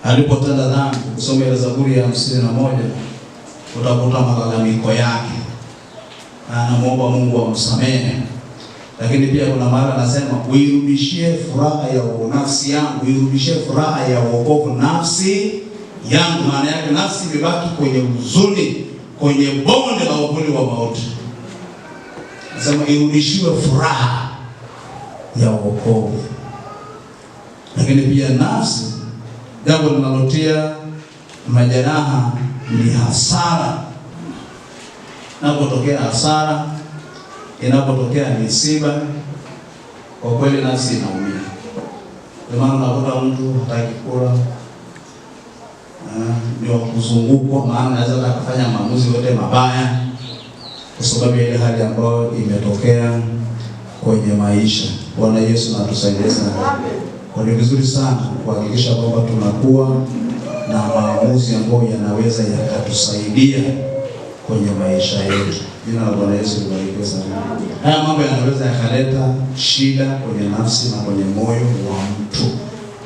alipotenda dhambi, kusoma ile Zaburi ya 51, utakuta malalamiko yake na anamuomba Mungu amsamehe. Lakini pia kuna mara anasema uirudishie furaha ya nafsi yangu, uirudishie furaha ya wokovu nafsi yangu. Maana yake nafsi imebaki kwenye huzuni, kwenye bonde la uvuli wa mauti. Anasema irudishiwe furaha ya wokovu. Lakini pia nafsi, jambo linalotia majeraha ni hasara. Inapotokea hasara, inapotokea misiba, kwa kweli nafsi inaumia. Kwa maana unakuta mtu hataki kula, ndio kuzungukwa, maana anaweza kufanya maamuzi yote mabaya kwa sababu ya ile hali ambayo imetokea kwenye maisha. Bwana Yesu atusaidie sana. Kwa ni vizuri sana kuhakikisha kwamba tunakuwa na maamuzi ambayo yanaweza yakatusaidia kwenye maisha yetu. Jina la Bwana Yesu libarikiwe sana. Haya mambo yanaweza yakaleta shida kwenye nafsi na kwenye moyo wa mtu.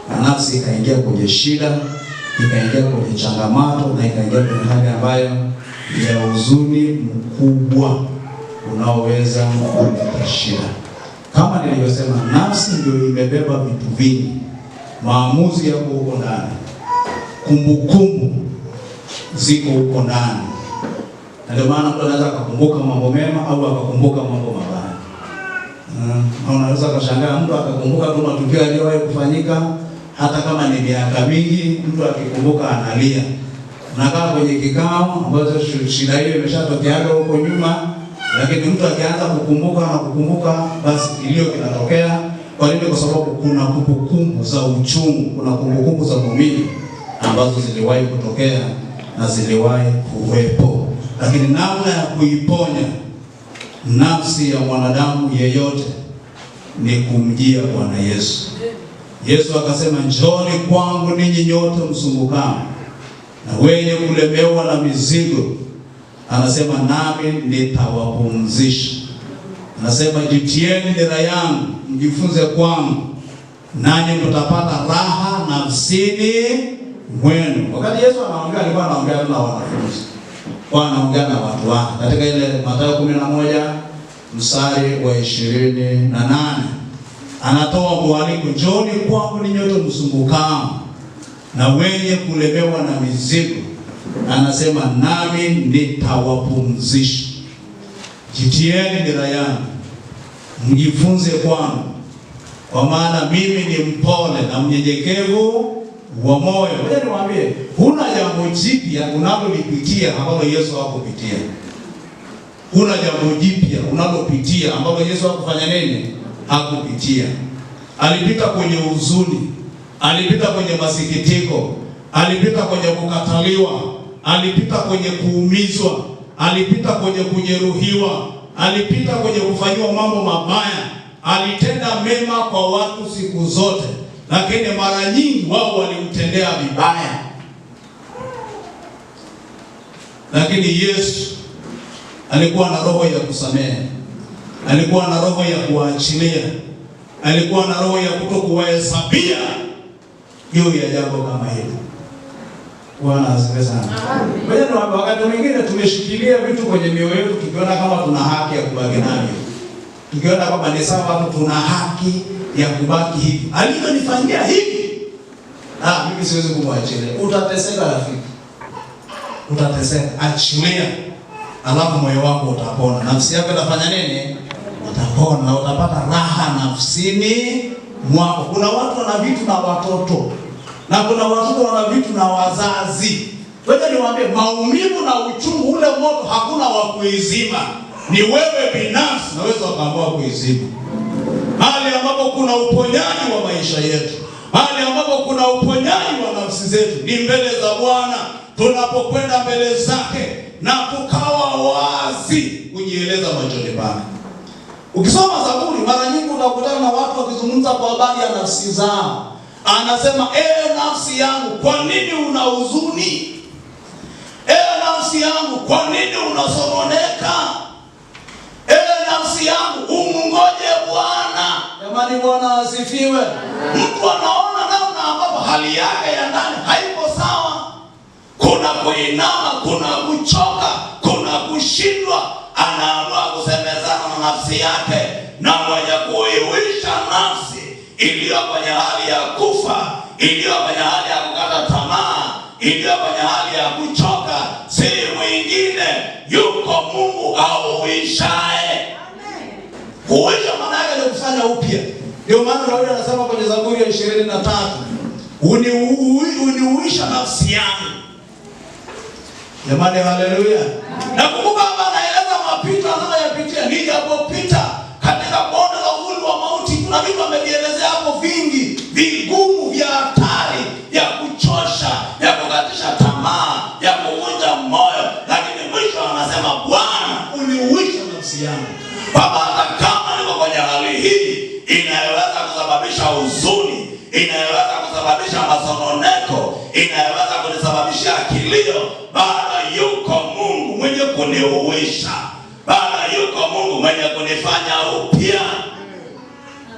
Na nafsi ikaingia kwenye shida, ikaingia kwenye changamoto na ikaingia kwenye hali ambayo ya huzuni mkubwa unaoweza kuleta shida. Kama nilivyosema, nafsi ndio imebeba vitu vingi. Maamuzi yako huko ndani. Kumbukumbu ziko huko ndani. Ndio maana mtu anaweza kukumbuka mambo mema au akakumbuka mambo mabaya. Unaweza kushangaa mtu akakumbuka tu matukio yaliyowahi kufanyika hata kama ni miaka mingi, mtu akikumbuka analia. Unakaa kwenye kikao ambacho shida hiyo imeshatokea huko nyuma, Lakini mtu akianza kukumbuka na kukumbuka, basi kilio kinatokea. Kwa nini? Kwa sababu kuna kumbukumbu za uchungu, kuna kumbukumbu za maumivu ambazo ziliwahi kutokea na ziliwahi kuwepo. Lakini namna ya kuiponya nafsi ya mwanadamu yeyote ni kumjia Bwana Yesu. Yesu akasema, njooni kwangu ninyi nyote msumbukao na wenye kulemewa na mizigo, anasema nami nitawapumzisha. Anasema jitieni nira yangu, mjifunze kwangu, nanyi mtapata raha nafsini mwenu. Wakati Yesu anaongea, alikuwa anaongea na wanafunzi, kwa anaongea na watu wake. Katika ile Mathayo 11 mstari wa 28 anatoa mwaliko, njooni kwangu ninyi nyote msumbukao na wenye kulemewa na mizigo, anasema nami nitawapumzisha. Jitieni nira yangu, mjifunze kwangu, kwa maana mimi ni mpole na mnyenyekevu wa moyo. Ngoja niwaambie, huna jambo jipya unalolipitia ambalo Yesu hakupitia. Huna jambo jipya unalopitia ambalo Yesu hakufanya nini? Hakupitia. Alipita kwenye huzuni, alipita kwenye masikitiko, alipita kwenye kukataliwa, alipita kwenye kuumizwa, alipita kwenye kujeruhiwa, alipita kwenye kufanyiwa mambo mabaya. Alitenda mema kwa watu siku zote, lakini mara nyingi wao walimtendea vibaya. Lakini Yesu alikuwa na roho ya kusamehe, alikuwa na roho ya kuachilia, alikuwa na roho ya kutokuwahesabia juu ya jambo kama hilo. Bwana asifiwe sana. Amen. Wakati mwingine tumeshikilia vitu kwenye mioyo yetu tukiona kama tuna haki ya kubaki navyo. Tukiona kwamba ni sawa, tuna haki ya kubaki hivi. Alivyonifanyia hivi, mimi siwezi kumwachilia. Utateseka rafiki. Utateseka. Achilia. Alafu moyo wako utapona. Nafsi yako itafanya nini? Utapona na utapata raha nafsini mwako. Kuna watu wana vitu na watoto, na kuna watoto wana vitu na wazazi. Wewe niwaambie, maumivu na uchungu ule moto hakuna wa kuizima. Ni wewe binafsi naweza ukaamua kuizima. Mahali ambapo kuna uponyaji wa maisha yetu, mahali ambapo kuna uponyaji wa nafsi zetu, ni mbele za Bwana. Tunapokwenda mbele zake na tukawa wazi kujieleza machoni pake. Ukisoma Zaburi, mara nyingi utakutana na watu wakizungumza kwa habari ya nafsi zao. Anasema, nafsi yangu, kwa nini una huzuni? Nafsi yangu, kwa nini unasononeka? Nafsi yangu, umungoje Bwana. Jamani, Bwana asifiwe. Mtu anaona namna ambapo hali yake ya ndani haiko sawa. Kuna kuinama, kuna kuchoka, kuna kushindwa. Anaamua kusemezana na nafsi yake, na mwenye kuiwisha nafsi iliyo kwenye hali ya kufa, iliyo kwenye hali ya kukata tamaa, iliyo kwenye hali ya kuchoka, si mwingine, yuko Mungu auishaye. Kuisha maana yake ni kufanya upya. Ndio maana Daudi anasema kwenye Zaburi ya 23, uniuisha nafsi yangu. Jamani, haleluya. Nakumbuka hapa anaeleza mapito anayoyapitia. Nijapopita katika bonde la uvuli wa mauti, kuna vitu amevielezea hapo vingi, vigumu, vya hatari, ya kuchosha, ya kukatisha tamaa, ya kuvunja moyo. Lakini mwisho anasema, Bwana uniuisha nafsi yangu. Baba, hata kama niko kwenye hali hii inayoweza kusababisha huzuni, inayoweza kusababisha masononeko, inayoweza kunisababishia kilio, bado yuko Mungu mwenye kuniuisha. Bado yuko Mungu mwenye kunifanya upya.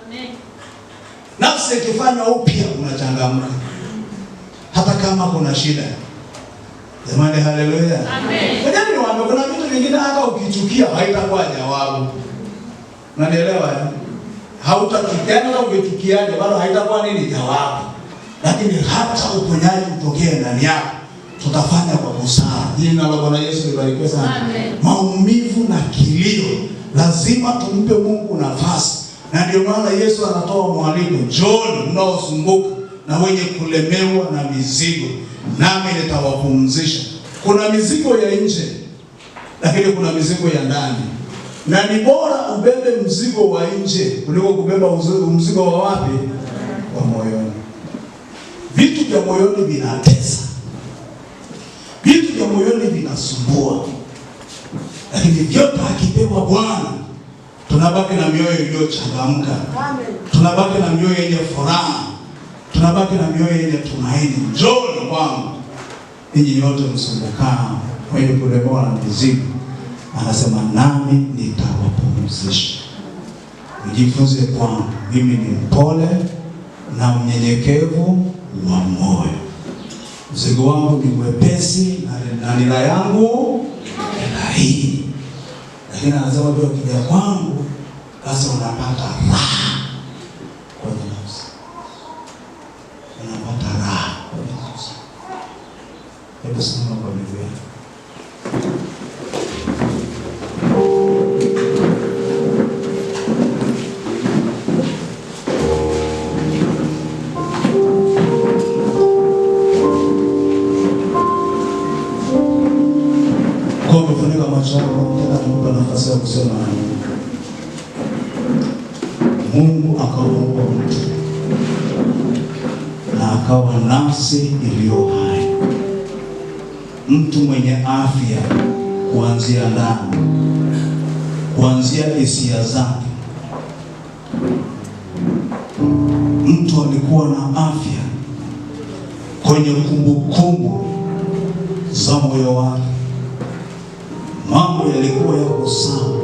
Amen. Nafsi ikifanya upya unachangamka, hata kama kuna shida. Jamani, haleluya. Amen. Kwa nini waambie, kuna vitu vingine hata ukichukia haitakuwa jawabu. Unanielewa? Hautachukia, hata ukichukiaje bado haitakuwa nini jawabu. Lakini hata uponyaji utokee ndani yako, tutafanya kwa busara. Jina la Bwana Yesu libarikiwe sana. Amen. Maumivu na kilio lazima tumpe Mungu nafasi. Na ndio maana Yesu anatoa mwaliko, njooni mnaosumbuka na wenye kulemewa na mizigo, nami nitawapumzisha. Kuna mizigo ya nje, lakini kuna mizigo ya ndani. Na ni bora ubebe mzigo wa nje kuliko kubeba mzigo wa wapi? Wa moyoni. Vitu vya moyoni vinatesa. Vitu vya moyoni vinasumbua. Lakini vyote akipewa Bwana, tunabaki na mioyo iliyochangamka. Tunabaki na mioyo yenye furaha. Tunabaki na mioyo yenye tumaini. Njooni kwangu ninyi nyote msumbukao wenye kulemewa na mizigo, anasema nami nitawapumzisha. Mjifunze kwangu, mimi ni mpole na mnyenyekevu wa moyo. Mzigo wangu ni mwepesi na nira yangu ni laini. Lakini anasema ndio ukija kwangu basi unapata raha kwenye nafsi. Unapata raha kwenye nafsi. Hebu simama kwa miguu yako. Kwa kufunika macho yako, nataka nikupe nafasi ya kusema na Mungu akaumba mtu na akawa nafsi iliyo hai, mtu mwenye afya kuanzia ndani, kuanzia hisia zake. Mtu alikuwa na afya kwenye kumbukumbu za moyo wake. Mambo yalikuwa yako sawa.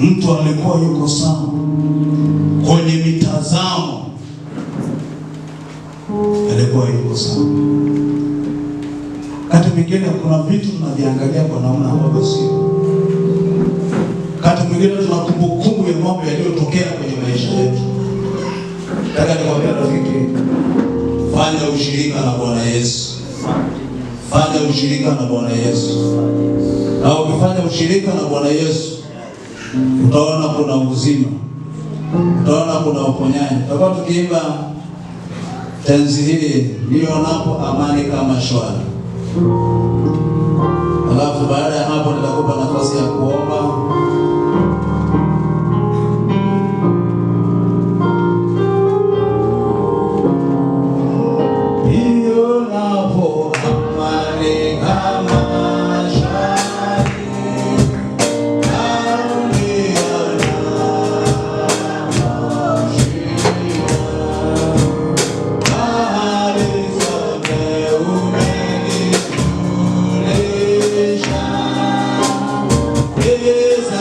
Mtu alikuwa yuko sawa kwenye mitazamo, alikuwa yuko sawa. Kati mwingine kuna vitu tunaviangalia kwa namna ambayo sio. Kati mwingine tuna kumbukumbu ya mambo yaliyotokea kwenye maisha yetu. Nataka nikwambie rafiki, fanya ushirika na Bwana Yesu. Fanya ushirika na Bwana Yesu. Na ukifanya ushirika na Bwana Yesu, utaona kuna uzima. Utaona kuna uponyaji. Tutakuwa tukiimba tenzi hii, nionapo amani kama shwari. Alafu baada ya hapo nitakupa nafasi ya kuomba. Yes.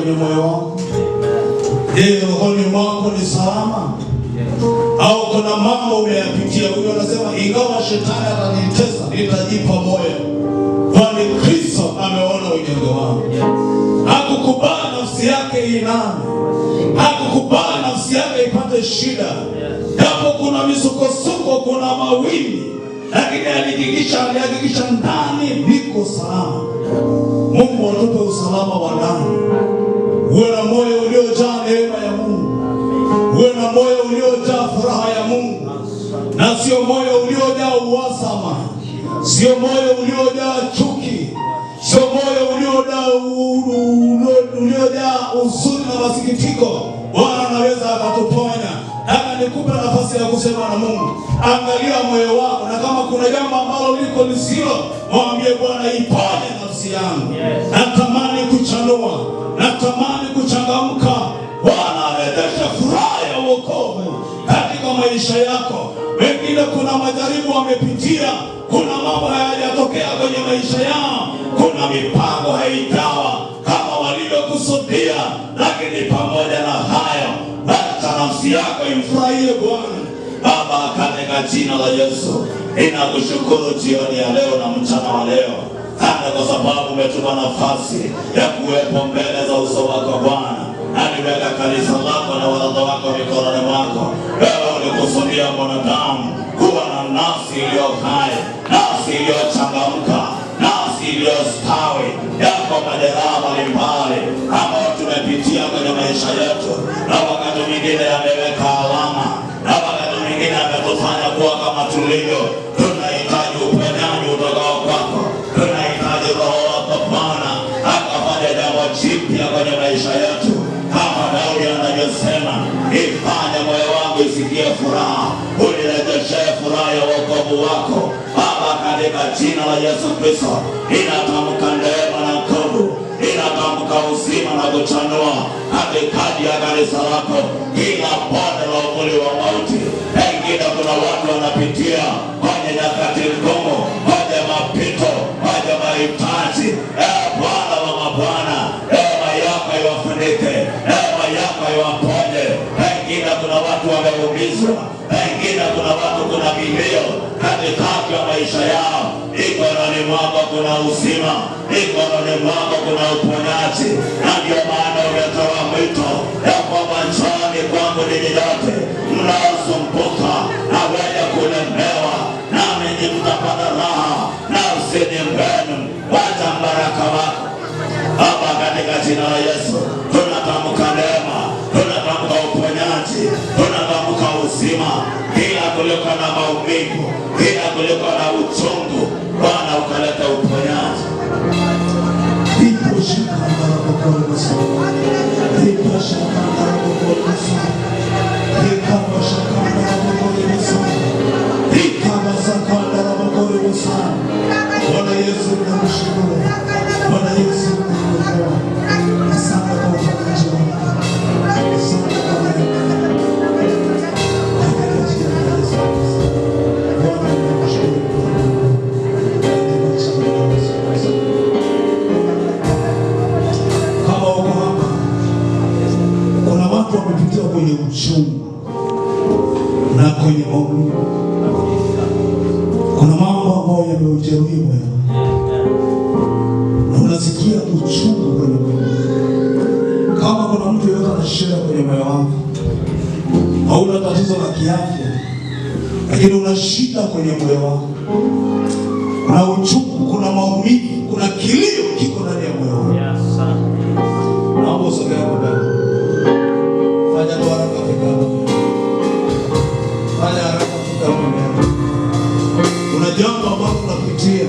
kwenye moyo wako? Je, rohoni mwako ni salama? Au kuna mambo umeyapitia? Huyo anasema ingawa shetani atanitesa nitajipa moyo, kwani Kristo ameona unyonge wangu. Hakukubali nafsi yake iname, hakukubali nafsi yake ipate shida. Japo kuna misukosuko, kuna mawimbi, lakini alihakikisha ndani niko salama. Mungu atupe usalama wa ndani. Uwe na moyo uliojaa neema ya Mungu. Uwe na moyo uliojaa furaha ya Mungu, na sio moyo uliojaa uhasama, sio moyo uliojaa chuki, sio moyo uliojaa huzuni na masikitiko. Bwana anaweza akatuponya. Hata nikupe nafasi ya kusema na Mungu. Angalia moyo wako, na kama kuna jambo ambalo liko lisilo, mwambie Bwana, iponye nafsi yangu. Natamani kuchanua, natamani kuchangamka. Bwana arejeshe furaha ya wokovu katika maisha yako. Wengine kuna majaribu wamepitia, kuna mambo hayajatokea kwenye maisha yao, kuna mipango haijawa kama walivyokusudia, lakini pamoja na hayo, acha nafsi yako imfurahie Bwana. Baba, katika jina la Yesu, ninakushukuru jioni ya leo na mchana wa leo. Asante kwa sababu umetupa nafasi ya kuwepo mbele za uso wako Bwana. Aliweka kanisa lako na watoto wako mikononi mwako. Wewe ulikusudia mwanadamu kuwa na nafsi iliyo hai, nafsi iliyochangamka, nafsi iliyostawi. Yako majeraha mbalimbali ambayo tumepitia kwenye maisha yetu, na wakati mwingine yameweka alama, na wakati mwingine yametufanya kuwa kama tulivyo. Tunahitaji uponyaji utokao kwako. Tunahitaji Roho wako Bwana akafanya jambo jipya kwenye maisha yetu, kama Daudi anavyosema, ifanye moyo wangu isikie furaha, unirejeshe furaha ya wokovu wako. Baba, katika jina la Yesu Kristo, inatamka neema na nguvu, inatamka uzima na kuchanua katikati ya kanisa lako, kila bonde la uvuli wa mauti. Pengine kuna watu wanapitia kwenye nyakati ngumu, kwenye mapito, kwenye mahitaji. Bwana wa mabwana, neema yako iwafunike, neema yako iwaponye. Pengine kuna watu wameumizwa, pengine kuna watu, kuna vilio katikati ya maisha yao. Mikononi mwako kuna uzima, mikononi mwako kuna uponyaji, na ndio maana umetoa mwito ya kwamba njooni kwangu ninyi nyote mnaosumbuka na wenye kulemewa, nami mtapata raha nafsini mwenu. Wacha baraka wako Baba, katika jina la Yesu. Tunatamka neema, tunatamka uponyaji, tunatamka uzima. Kila kuliko na maumivu, kila kuliko na uchungu, Bwana ukaleta uponyaji. Ipo shikanda la mkono Yesu, ipo shikanda la mkono Yesu, ipo shikanda la mkono Yesu, ipo shikanda la mkono Yesu. Bwana Yesu, nakushukuru. Bwana Yesu, nakushukuru. Asante kwa uponyaji wako. Asante kwa wamepitia kwenye uchungu na kwenye maumivu. Kuna mambo ambayo yameujeruhi moyo, na unasikia uchungu kwenye moyo. Kama kuna mtu yote ana shida kwenye moyo wako, hauna tatizo la kiafya, lakini una shida kwenye moyo wako, kuna uchungu, kuna maumivu, kuna kilio kiko ndani ya moyo wako. Naomba usogee mbele. Fanya haraka fika. Fanya haraka fika mbele. Kuna jambo ambalo unapitia.